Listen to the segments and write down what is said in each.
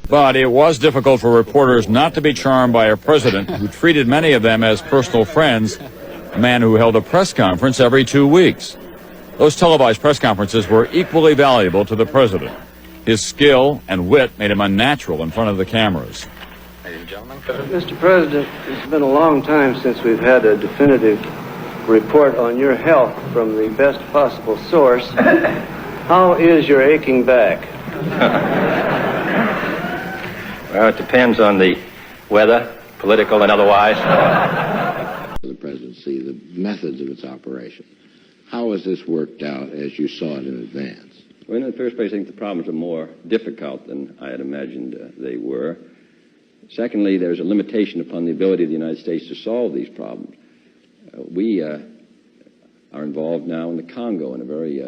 But it was difficult for reporters not to be charmed by a president who treated many of them as personal friends, a man who held a press conference every 2 weeks. Those televised press conferences were equally valuable to the president. His skill and wit made him unnatural in front of the cameras. Ladies and gentlemen. Mr. President, it's been a long time since we've had a definitive report on your health from the best possible source. How is your aching back? Well, it depends on the weather, political and otherwise. The presidency, the methods of its operation. How has this worked out as you saw it in advance? Well, in the first place, I think the problems are more difficult than I had imagined they were. Secondly, there's a limitation upon the ability of the United States to solve these problems. We are involved now in the Congo in a very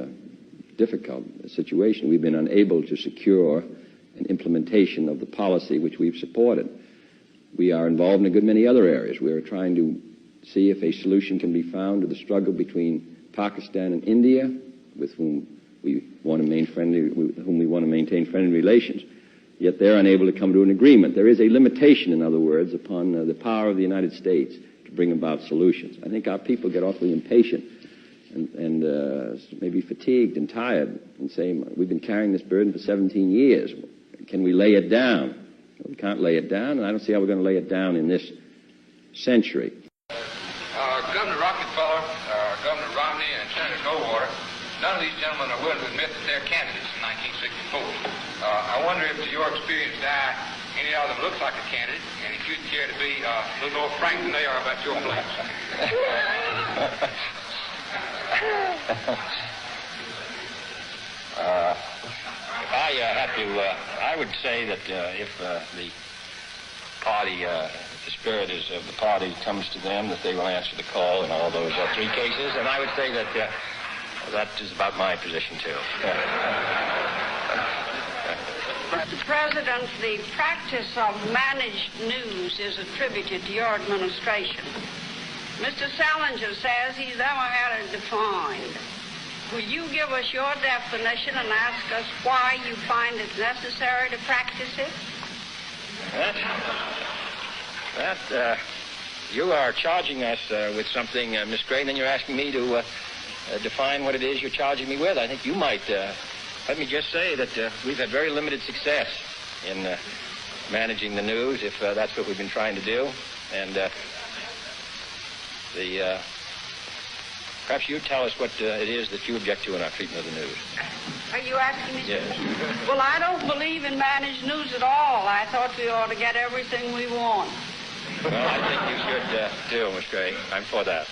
difficult situation. We've been unable to secure an implementation of the policy which we've supported. We are involved in a good many other areas. We are trying to see if a solution can be found to the struggle between Pakistan and India, with whom we want to maintain friendly relations. Yet they're unable to come to an agreement. There is a limitation, in other words, upon the power of the United States to bring about solutions. I think our people get awfully impatient and maybe fatigued and tired and say, we've been carrying this burden for 17 years. Can we lay it down? We can't lay it down, and I don't see how we're going to lay it down in this century. Governor Rockefeller, Governor Romney, and Senator Goldwater, none of these gentlemen are willing to admit that they're candidates in 1964. I wonder if, to your experienced eye, any of them looks like a candidate, and if you'd care to be a little more frank than they are about your plans. I would say that if the party, the spirit of the party comes to them, that they will answer the call in all those three cases. And I would say that that is about my position, too. Mr. President, the practice of managed news is attributed to your administration. Mr. Salinger says he's never had it defined. Will you give us your definition and ask us why you find it necessary to practice it? You are charging us with something, Miss Gray, and then you're asking me to define what it is you're charging me with. I think you might, let me just say that we've had very limited success in managing the news, if that's what we've been trying to do. And perhaps you tell us what it is that you object to in our treatment of the news. Are you asking me? Yes. Well, I don't believe in managed news at all. I thought we ought to get everything we want. Well, I think you should too, Miss Gray. I'm for that.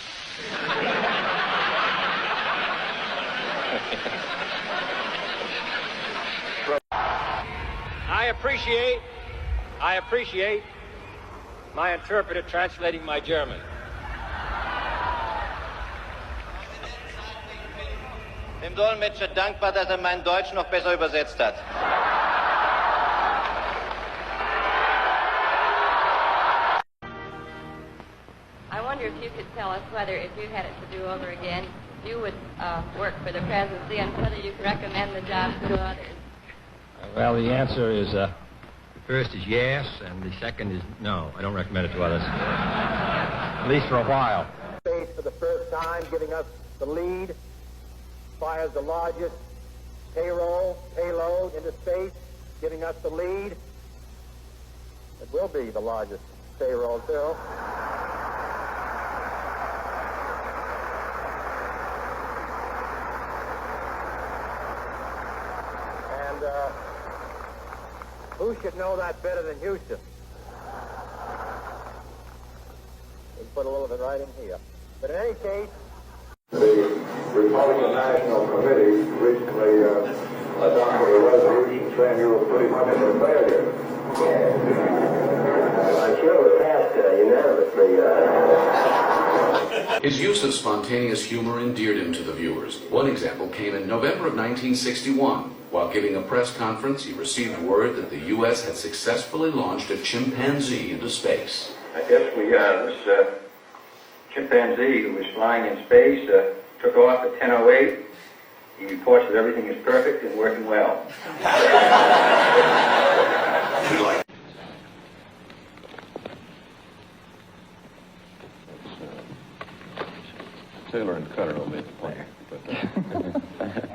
I appreciate my interpreter translating my German. Dem Dolmetscher dankbar, dass mein Deutsch noch besser übersetzt hat. I wonder if you could tell us whether, if you had it to do over again, you would work for the presidency and whether you could recommend the job to others. Well, the answer is, the first is yes, and the second is no. I don't recommend it to others. At least for a while. For the first time, giving us the lead, fires the largest payload into space, giving us the lead. It will be the largest payroll, too. And who should know that better than Houston? We put a little bit right in here. But in any case, the Republican National Committee recently adopted a resolution saying you were pretty much a failure. I'm sure it was passed unanimously. His use of spontaneous humor endeared him to the viewers. One example came in November of 1961. While giving a press conference, he received word that the U.S. had successfully launched a chimpanzee into space. I guess this chimpanzee who was flying in space took off at 10:08. He reports that everything is perfect and working well. Taylor and Cutter will make the plan. But,